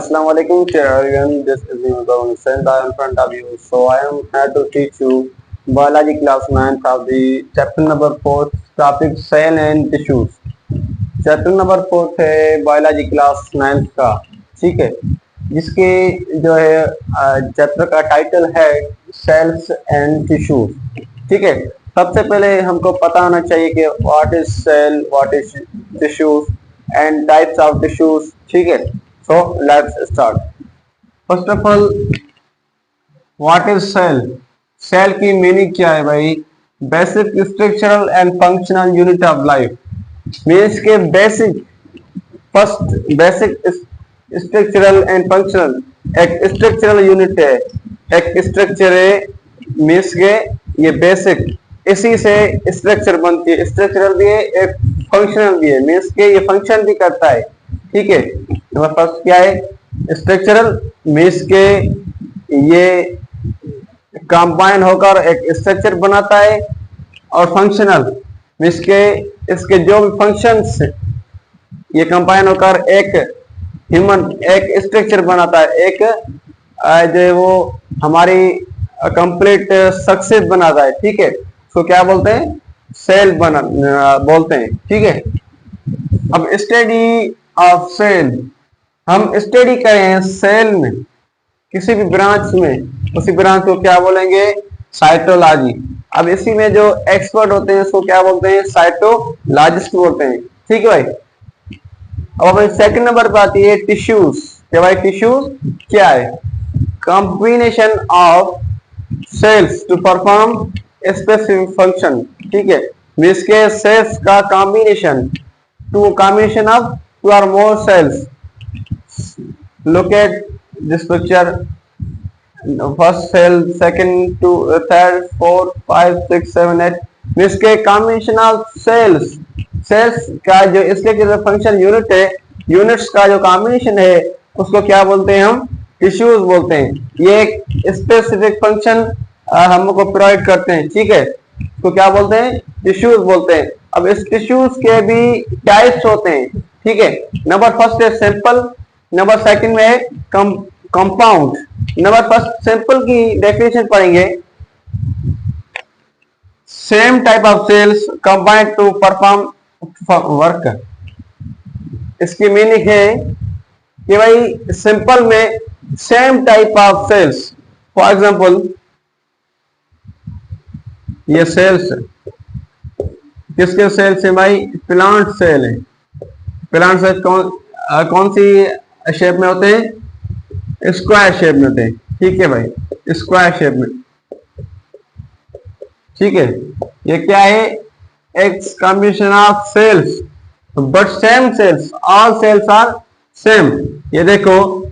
Assalamu alaikum to everyone. This is Nimrod Send in front of you. So I am here to teach you biology class 9 of the chapter number 4 topic cell and tissues. Chapter number 4 है biology class 9 का, ठीक है, जिसके जो है chapter का title है sales and tissues. ठीक है, सबसे पहले हमको पता होना चाहिए कि what is cell, what is tissues and types of tissues. ठीक है, so let's start. First of all, what is cell? Cell की मीनिंग क्या है भाई? Basic structural and functional unit of life. Means के बेसिक स्ट्रक्चरल एंड फंक्शनल, एक structural unit है, एक स्ट्रक्चर है, मीन्स के ये बेसिक, इसी से स्ट्रक्चर बनती है। स्ट्रक्चरल भी है, एक फंक्शनल भी है, मीन्स के ये फंक्शन भी करता है। ठीक है, नंबर फर्स्ट क्या है? स्ट्रक्चरल, मीन्स के ये कंबाइन होकर एक स्ट्रक्चर बनाता है, और फंक्शनल मीन्स के इसके जो भी फंक्शंस ये कंबाइन होकर एक ह्यूमन एक स्ट्रक्चर बनाता है, एक जो वो हमारी कंप्लीट सक्सेस बनाता है। ठीक है, तो क्या बोलते हैं? सेल बोलते हैं। ठीक है, अब स्टडी ऑफ सेल, हम स्टडी करें सेल में किसी भी ब्रांच में, उसी ब्रांच को क्या बोलेंगे? साइटोलॉजी। अब इसी में जो एक्सपर्ट होते हैं उसको क्या बोलते हैं? साइटोलॉजिस्ट बोलते हैं। ठीक है भाई। अब हमें सेकंड नंबर पर आती है टिश्यूज। क्या भाई टिश्यूज क्या है? Combination of cells to perform specific function. ठीक है, मींस के सेल्स का कॉम्बिनेशन ऑफ टू और more cells. Look at this picture, first cell, second, two, third, 4, 5, 6, 7, 8, means के कॉम्बिनेशन ऑफ सेल्स का जो इसके फंक्शन यूनिट है, यूनिट्स का जो कॉम्बिनेशन है उसको क्या बोलते हैं? हम टिश्यूज बोलते हैं। ये एक स्पेसिफिक फंक्शन हमको प्रोवाइड करते हैं। ठीक है, तो क्या बोलते हैं? टिश्यूज बोलते हैं। अब इस टिश्यूज के भी टाइप्स होते हैं। ठीक है, नंबर फर्स्ट है सिंपल, नंबर सेकंड में है कंपाउंड। नंबर फर्स्ट सिंपल की डेफिनेशन पढ़ेंगे। Same type of cells combined to perform work. इसकी मीनिंग है कि भाई सिंपल में same type of cells, for example ये सेल्स किसके सेल्स है भाई? प्लांट सेल है। प्लांट सेल कौन सी शेप में होते हैं? स्क्वायर शेप में होते हैं। ठीक है भाई, स्क्वायर शेप में। ठीक है, ये क्या है? एक combination of cells but same cells, all cells are same. ये देखो,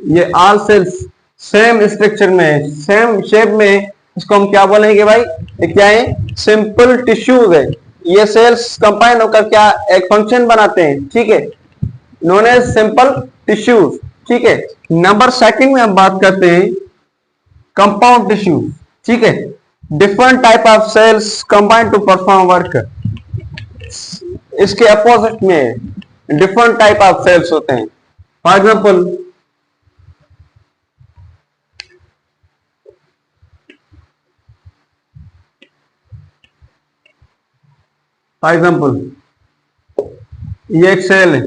ये ऑल सेल्स सेम स्ट्रक्चर में, सेम शेप में, इसको हम क्या बोलेंगे भाई? ये क्या है? सिंपल टिश्यूज है। ये सेल्स कंबाइन होकर क्या एक फंक्शन बनाते हैं। ठीक है, नोन एज सिंपल टिश्यूज। ठीक है, नंबर सेकंड में हम बात करते हैं कंपाउंड टिश्यू। ठीक है, different type of cells combine to perform work. इसके अपोजिट में डिफरेंट टाइप ऑफ सेल्स होते हैं। फॉर एग्जांपल ये एक सेल है,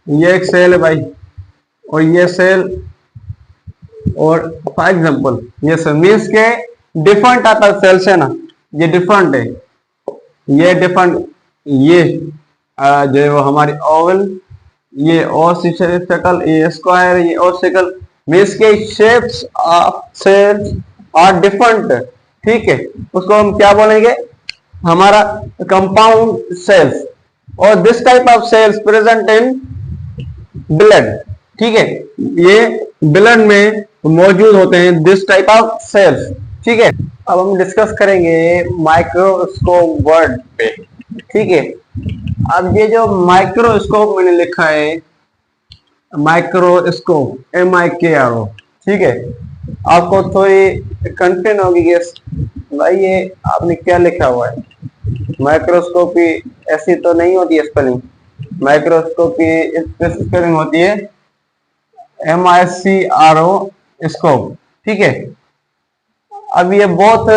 ये एक सेल है भाई, और ये सेल, और फॉर एग्जांपल ये सेल, मीन्स के डिफरेंट टाइप ऑफ सेल्स है ना, ये डिफरेंट है, ये डिफरेंट, ये जो हमारी ओवल, ये और सर्कल, ये स्क्वायर, ये और सर्कल, मीन्स के shapes of cells are different. ठीक है, उसको हम क्या बोलेंगे? हमारा कंपाउंड सेल्स। और this type of cells present in blood. ठीक है, ये ब्लड में मौजूद होते हैं, दिस टाइप ऑफ सेल्स। ठीक है, अब हम डिस्कस करेंगे माइक्रोस्कोप वर्ड पे। ठीक है, अब ये जो माइक्रोस्कोप मैंने लिखा है, माइक्रोस्कोप, MIKRO। ठीक है, आपको थोड़ी कंफ्यूजन होगी कि भाई ये आपने क्या लिखा हुआ है। माइक्रोस्कोपी ऐसी तो नहीं होती है स्पेलिंग, माइक्रोस्कोपी स्पेलिंग होती है MICRO स्कोप, ठीक है। अब ये बोथ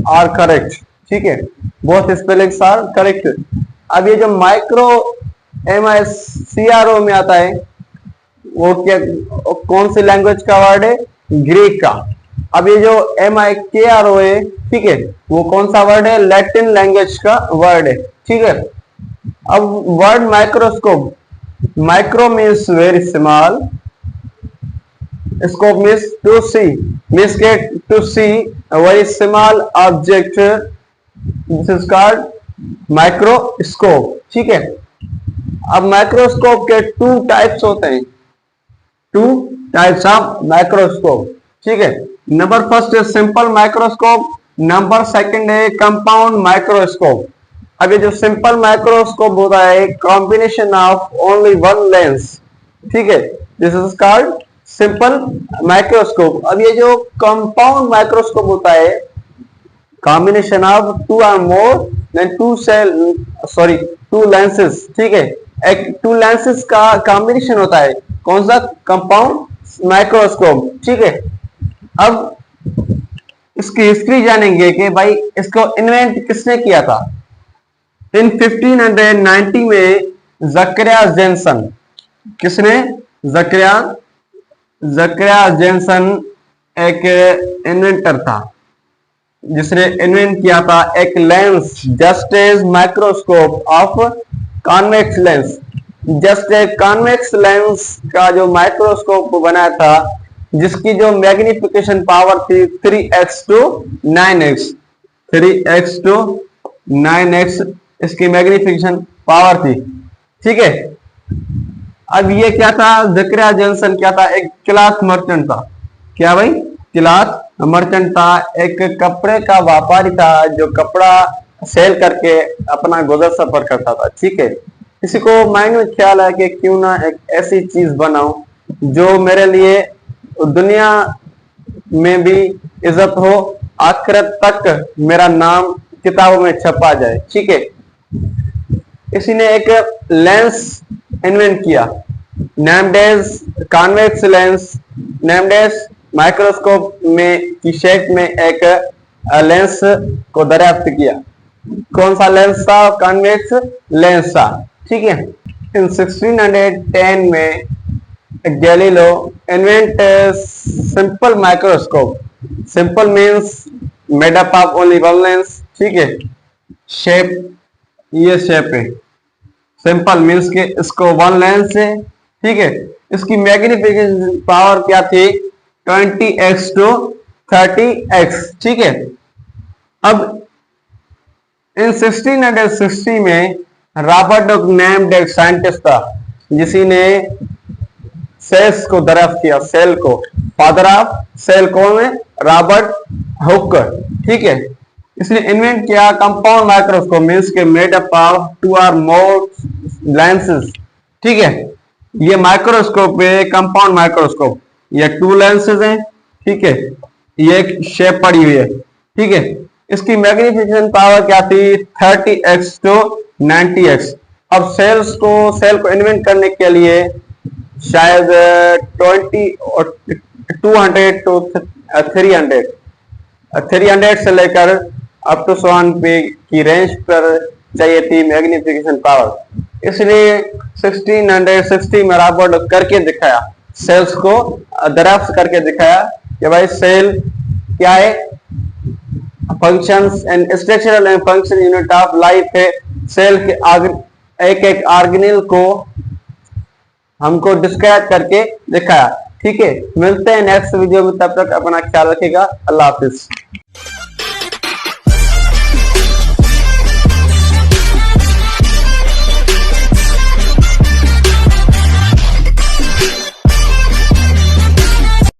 आर करेक्ट, ठीक है, बोथ स्पेलिंग्स आर करेक्ट। अब ये जो माइक्रो MICRO में आता है वो क्या, कौन सी लैंग्वेज का वर्ड है, ग्रीक का। अब ये जो MIKRO है, ठीक है, वो कौन सा वर्ड है, लैटिन लैंग्वेज का वर्ड है, ठीक है। अब word microscope, micro means very small, scope means to see, means के to see very small object, this is called microscope, ठीक है। अब माइक्रोस्कोप के टू टाइप्स होते हैं, टू टाइप्स ऑफ माइक्रोस्कोप, ठीक है। नंबर फर्स्ट है सिंपल माइक्रोस्कोप, नंबर सेकंड है कंपाउंड माइक्रोस्कोप। अब ये जो सिंपल माइक्रोस्कोप होता है combination of only one lens, ठीक है, this is called simple microscope. अब ये जो कंपाउंड माइक्रोस्कोप होता है कॉम्बिनेशन ऑफ टू और मोर देन टू लेंसेज, ठीक है, एक टू लेंसेज का कॉम्बिनेशन होता है, कौन सा, कंपाउंड माइक्रोस्कोप, ठीक है। अब इसकी हिस्ट्री जानेंगे कि भाई इसको इन्वेंट किसने किया था। इन 1590 में जकरिया जेनसन, किसने, जकरिया जेनसन एक इन्वेंटर था जिसने इन्वेंट किया था एक lens just as microscope of convex lens, just a convex lens का जो माइक्रोस्कोप बनाया था जिसकी जो मैग्निफिकेशन पावर थी 3x to 9x, 3x to 9x इसकी मैग्निफिकेशन पावर थी, ठीक है। अब ये क्या था, जकरिया जेनसन क्या था, एक क्लॉथ मर्चेंट था, क्या भाई, क्लॉथ मर्चेंट था, एक कपड़े का व्यापारी था जो कपड़ा सेल करके अपना गुजर सफर करता था, ठीक है। किसी को माइंड में ख्याल है कि क्यों ना एक ऐसी चीज बनाऊं जो मेरे लिए दुनिया में भी इज्जत हो, आखिरत तक मेरा नाम किताबों में छपा जाए, ठीक है। इसी ने एक लेंस इन्वेंट किया, named as convex lens, named as microscope में की शेप में एक लेंस को दरियाफ्त किया। कौन सा लेंस था, कॉन्वेक्स लेंस था, ठीक है। इन 1610 में गैलीलो invent simple microscope, simple means made up of only one lens, ठीक है। शेप ये शेप है, सिंपल मीन्स के इसको वन लेंस है, ठीक है। इसकी मैग्निफिकेशन पावर क्या थी, 20x to 30x, ठीक है। अब इन 1660 में रॉबर्ट हुक नेम्ड एक साइंटिस्ट था जिसने सेल्स को दरियाफ्त किया, सेल को, फादर ऑफ सेल कौन है, रॉबर्ट हुक, ठीक है। इसने इन्वेंट किया कंपाउंड माइक्रोस्कोप मींस के मेड अप ऑफ टू और मोर लेंसेज, ठीक है। ये माइक्रोस्कोप है कंपाउंड माइक्रोस्कोप, ये टू लेंसेज हैं, ठीक है, ये एक शेप पड़ी हुई है, ठीक है। इसकी मैग्निफिकेशन पावर क्या थी, 30x to 90x। अब सेल को इन्वेंट करने के लिए शायद 200 to 300 से लेकर अप टू 100 की रेंज पर चाहिए थी मैग्निफिकेशन पावर। इसलिए 1660 में रॉबर्ट करके दिखाया, सेल्स को दरियाफ्त करके दिखाया कि भाई सेल क्या है, functions and structural and function unit of life है। सेल के एक एक ऑर्गेनेल को हमको डिस्क्राइब करके दिखाया, ठीक है। मिलते हैं नेक्स्ट वीडियो में, तब तक अपना ख्याल रखिएगा, अल्लाह हाफिज।